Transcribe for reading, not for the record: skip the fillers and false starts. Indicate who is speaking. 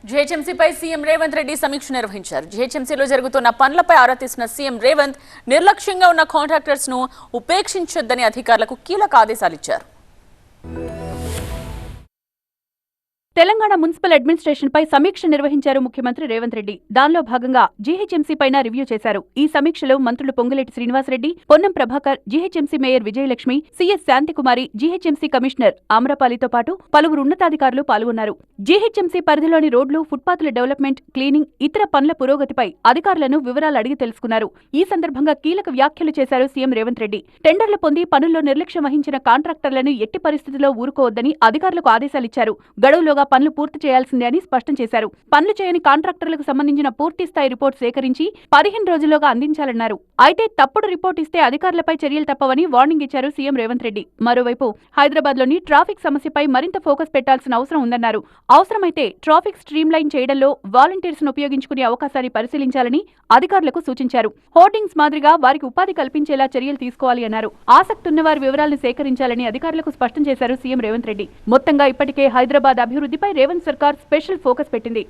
Speaker 1: జీహెచ్ఎంసీపై CM Revanth Reddy సమీక్ష నిర్వహించారు. జీహెచ్ఎంసీలో జరుగుతున్న పనులపై ఆరా తీసిన సీఎం రేవంత్ నిర్లక్ష్యంగా ఉన్న కాంట్రాక్టర్స్ ను ఉపేక్షించొద్దని అధికారులకు కీలక ఆదేశాలు ఇచ్చారు.
Speaker 2: తెలంగాణ మున్సిపల్ అడ్మినిస్ట్రేషన్ పై సమీక్ష నిర్వహించారు ముఖ్యమంత్రి రేవంత్ రెడ్డి. దానిలో భాగంగా జీహెచ్ఎంసీ పైన రివ్యూ చేశారు. ఈ సమీక్షలో మంత్రులు Ponguleti Srinivasa Reddy, Ponnam Prabhakar, GHMC mayor Vijayalakshmi, CS Santhi Kumari, GHMC commissioner ఆమ్రపాలితో పాటు పలువురు ఉన్నతాధికారులు పాల్గొన్నారు. జీహెచ్ఎంసీ పరిధిలోని రోడ్లు, ఫుట్పాత్ల డెవలప్మెంట్, క్లీనింగ్, ఇతర పనుల పురోగతిపై అధికారులను వివరాలు అడిగి తెలుసుకున్నారు. ఈ సందర్భంగా కీలక వ్యాఖ్యలు చేశారు సీఎం రేవంత్ రెడ్డి. టెండర్లు పొంది పనుల్లో నిర్లక్ష్యం వహించిన కాంట్రాక్టర్లను ఎట్టి పరిస్థితుల్లో ఊరుకోవద్దని అధికారులకు ఆదేశాలిచ్చారు. గడువులోగా పనులు పూర్తి చేయాల్సిందే అని స్పష్టం చేశారు. పనులు చేయని కాంట్రాక్టర్లకు సంబంధించిన పూర్తి స్థాయి రిపోర్ట్ సేకరించి 15 రోజుల్లోగా అందించాలన్నారు. అయితే తప్పుడు రిపోర్ట్ ఇస్తే అధికారులపై చర్యలు తప్పవని వార్నింగ్ ఇచ్చారు సీఎం రేవంత్ రెడ్డి. మరోవైపు హైదరాబాద్లోని ట్రాఫిక్ సమస్యపై మరింత ఫోకస్ పెట్టాల్సిన అవసరం ఉందన్నారు. అవసరమైతే ట్రాఫిక్ స్ట్రీమ్ లైన్ చేయడంలో వాలంటీర్స్ ను ఉపయోగించుకునే అవకాశాన్ని పరిశీలించాలని అధికారులకు సూచించారు. హోర్డింగ్స్ మాదిరిగా వారికి ఉపాధి కల్పించేలా చర్యలు తీసుకోవాలి అన్నారు. ఆసక్తి ఉన్నవారి వివరాలను సేకరించాలని అధికారులకు స్పష్టం చేశారు సీఎం రేవంత్ రెడ్డి. మొత్తంగా ఇప్పటికే హైదరాబాద్ అభివృద్ధిపై రేవంత్ సర్కార్ స్పెషల్ ఫోకస్ పెట్టింది.